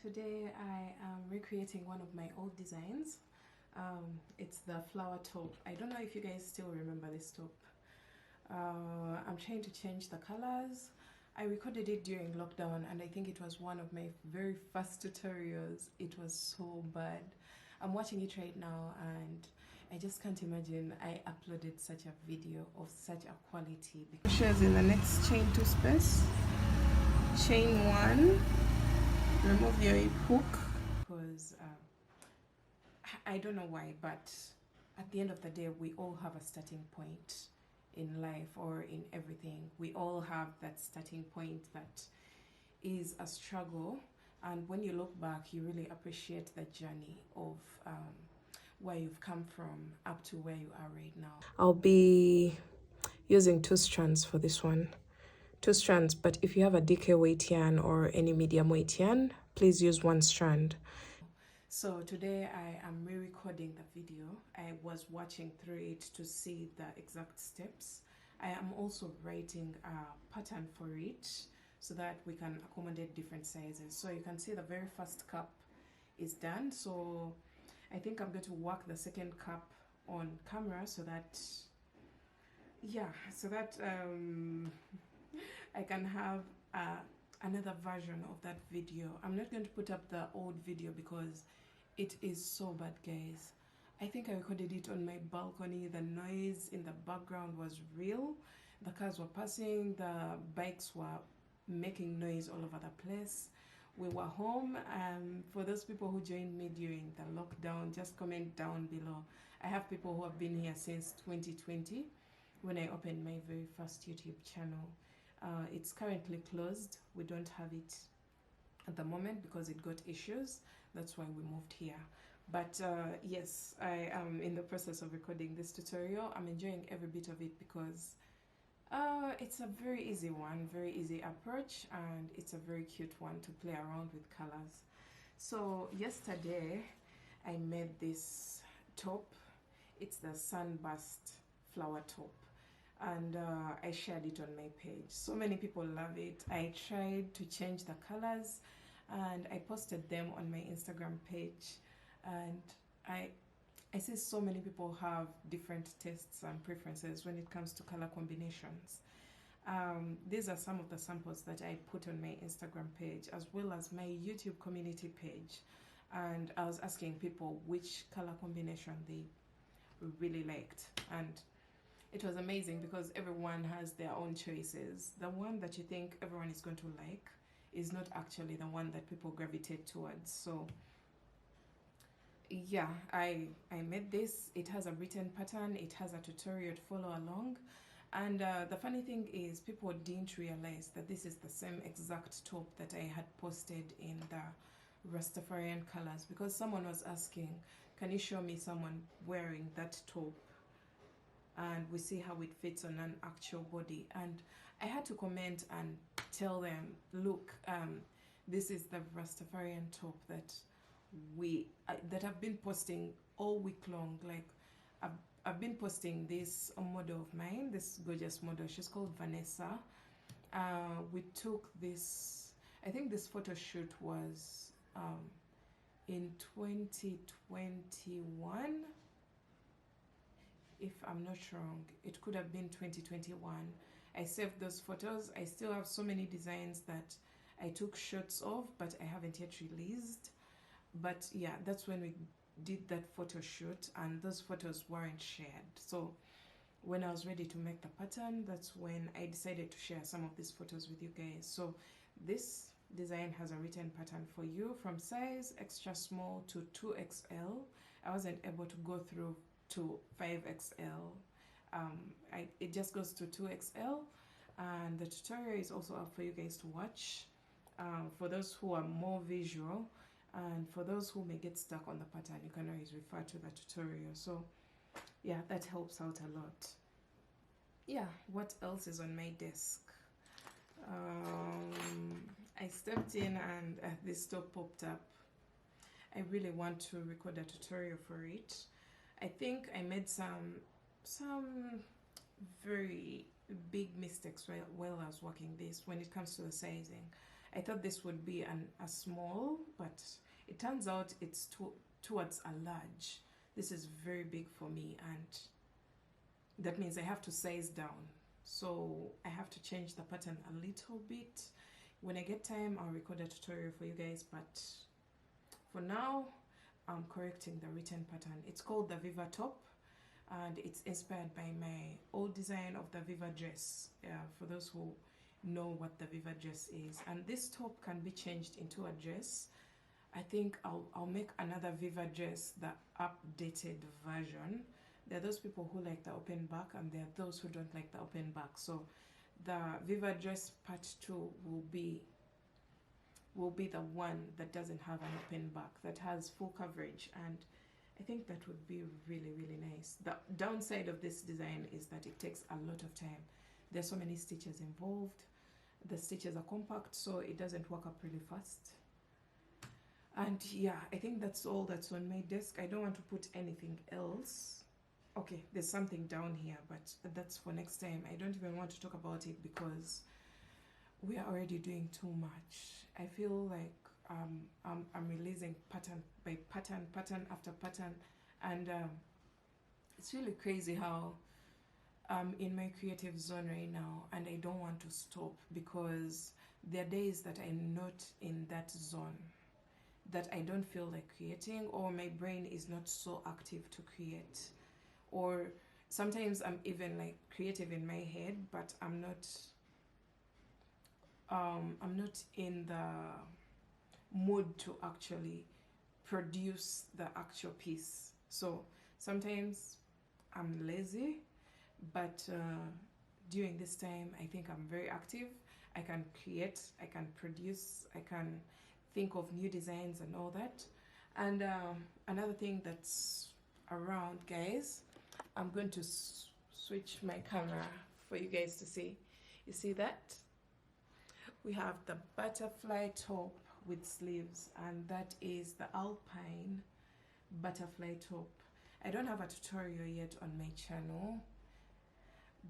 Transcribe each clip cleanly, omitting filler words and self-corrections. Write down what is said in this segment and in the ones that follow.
Today I am recreating one of my old designs. It's the flower top. I don't know if you guys still remember this top. I'm trying to change the colors. I recorded it during lockdown and I think it was one of my very first tutorials. It was so bad. I'm watching it right now and I just can't imagine I uploaded such a video of such a quality. Crochets in the next chain 2 space. Chain 1. Remove your hook because I don't know why, but at the end of the day we all have a starting point in life or in everything. We all have that starting point that is a struggle, and when you look back you really appreciate the journey of where you've come from up to where you are right now. I'll be using 2 strands for this one. 2 strands, but if you have a DK weight yarn or any medium weight yarn, please use 1 strand. So today I am re-recording the video. I was watching through it to see the exact steps. I am also writing a pattern for it so that we can accommodate different sizes. So you can see the very first cup is done. So I think I'm going to work the second cup on camera so that I can have another version of that video. I'm not going to put up the old video because it is so bad, guys. I think I recorded it on my balcony. The noise in the background was real. The cars were passing, the bikes were making noise all over the place. We were home. For those people who joined me during the lockdown, just comment down below. I have people who have been here since 2020 when I opened my very first YouTube channel. It's currently closed. We don't have it at the moment because it got issues. That's why we moved here. But yes, I am in the process of recording this tutorial. I'm enjoying every bit of it because it's a very easy one, very easy approach, and it's a very cute one to play around with colors. So yesterday I made this top. It's the Sunburst flower top, and I shared it on my page. So many people love it. I tried to change the colors and I posted them on my Instagram page, and I see so many people have different tastes and preferences when it comes to color combinations. These are some of the samples that I put on my Instagram page as well as my YouTube community page, and I was asking people which color combination they really liked, and it was amazing because everyone has their own choices. The one that you think everyone is going to like is not actually the one that people gravitate towards. So yeah, I made this. It has a written pattern, it has a tutorial to follow along, and the funny thing is people didn't realize that this is the same exact top that I had posted in the Rastafarian colors, because someone was asking, can you show me someone wearing that top and we see how it fits on an actual body? And I had to comment and tell them, look, this is the Rastafarian top that I've been posting all week long. Like I've been posting this model of mine, this gorgeous model. She's called Vanessa. We took this, I think this photo shoot was in 2021, if I'm not wrong. It could have been 2021. I saved those photos. I still have so many designs that I took shots of, but I haven't yet released. But yeah, that's when we did that photo shoot, and those photos weren't shared. So when I was ready to make the pattern, that's when I decided to share some of these photos with you guys. So this design has a written pattern for you from size extra small to 2XL. I wasn't able to go through to 5XL. It just goes to 2XL, and the tutorial is also up for you guys to watch, for those who are more visual, and for those who may get stuck on the pattern, you can always refer to the tutorial. So yeah, that helps out a lot. Yeah, what else is on my desk? I stepped in and this top popped up. I really want to record a tutorial for it. I think I made some very big mistakes while I was working this when it comes to the sizing. I thought this would be a small, but it turns out it's towards a large. This is very big for me, and that means I have to size down. So I have to change the pattern a little bit. When I get time, I'll record a tutorial for you guys, but for now, I'm correcting the written pattern. It's called the Viva top, and it's inspired by my old design of the Viva dress, for those who know what the Viva dress is. And this top can be changed into a dress. I think I'll make another Viva dress, the updated version. There are those people who like the open back, and there are those who don't like the open back. So the Viva dress part 2 will be the one that doesn't have an open back, that has full coverage, and I think that would be really, really nice. The downside of this design is that it takes a lot of time. There's so many stitches involved. The stitches are compact, so it doesn't work up really fast. And yeah, I think that's all that's on my desk. I don't want to put anything else. Okay, there's something down here, but that's for next time. I don't even want to talk about it because we are already doing too much. I feel like I'm releasing pattern by pattern, pattern after pattern, and it's really crazy how I'm in my creative zone right now, and I don't want to stop because there are days that I'm not in that zone, that I don't feel like creating, or my brain is not so active to create, or sometimes I'm even like creative in my head, but I'm not in the mood to actually produce the actual piece. So sometimes I'm lazy, but during this time I think I'm very active. I can create, I can produce, I can think of new designs and all that. And another thing that's around, guys, I'm going to switch my camera for you guys to see. You see that? We have the butterfly top with sleeves, and that is the Alpine butterfly top. I don't have a tutorial yet on my channel,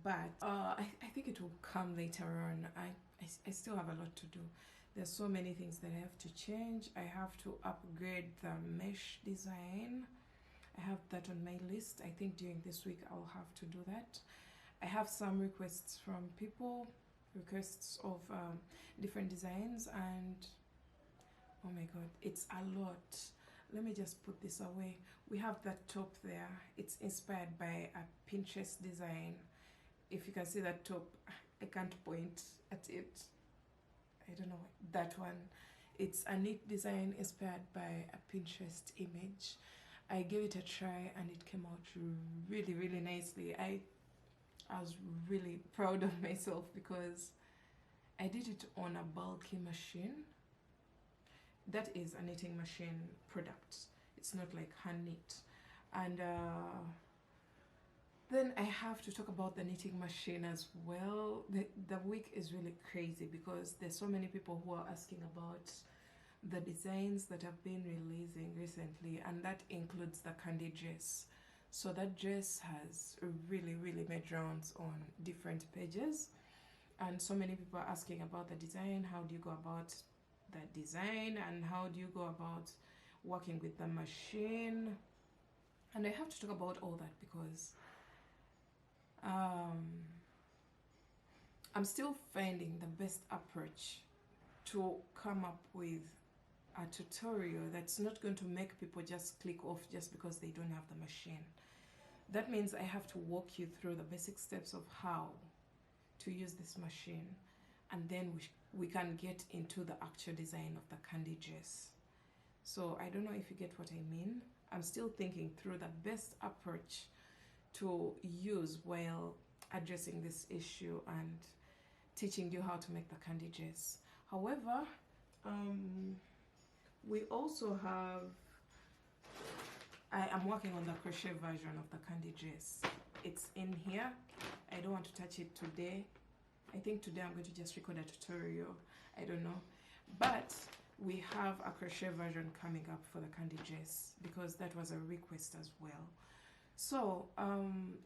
but I think it will come later on. I still have a lot to do. There's so many things that I have to change. I have to upgrade the mesh design. I have that on my list. I think during this week I'll have to do that. I have some requests from people, requests of different designs, and oh my god, it's a lot. Let me just put this away. We have that top there. It's inspired by a Pinterest design. If you can see that top, I can't point at it. I don't know, that one. It's a neat design inspired by a Pinterest image. I gave it a try and it came out really, really nicely. I was really proud of myself because I did it on a bulky machine. That is a knitting machine product. It's not like hand knit. And then I have to talk about the knitting machine as well. The week is really crazy because there's so many people who are asking about the designs that I've been releasing recently, and that includes the candy dress. So that dress has really, really made rounds on different pages, and so many people are asking about the design. How do you go about the design, and how do you go about working with the machine? And I have to talk about all that because I'm still finding the best approach to come up with a tutorial that's not going to make people just click off just because they don't have the machine. That means I have to walk you through the basic steps of how to use this machine, and then we can get into the actual design of the candy dress. So I don't know if you get what I mean. I'm still thinking through the best approach to use while addressing this issue and teaching you how to make the candy dress. However, we also have, I am working on the crochet version of the candy dress. It's in here. I don't want to touch it today. I think today I'm going to just record a tutorial. I don't know. But we have a crochet version coming up for the candy dress because that was a request as well. So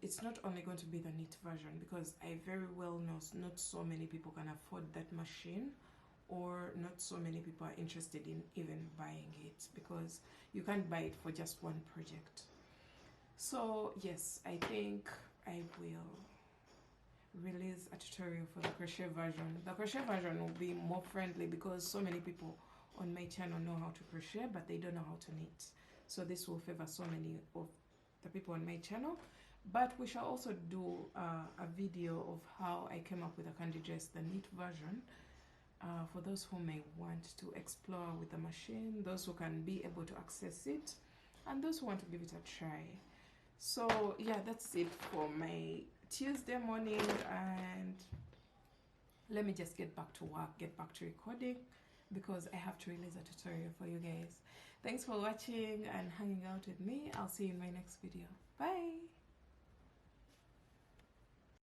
it's not only going to be the knit version because I very well know not so many people can afford that machine, or not so many people are interested in even buying it, because you can't buy it for just one project. So yes, I think I will release a tutorial for the crochet version. The crochet version will be more friendly because so many people on my channel know how to crochet, but they don't know how to knit. So this will favor so many of the people on my channel. But we shall also do a video of how I came up with a candy dress, the knit version, for those who may want to explore with the machine, those who can be able to access it, and those who want to give it a try. So yeah, that's it for my Tuesday morning, and let me just get back to work, get back to recording, because I have to release a tutorial for you guys. Thanks for watching and hanging out with me. I'll see you in my next video. Bye.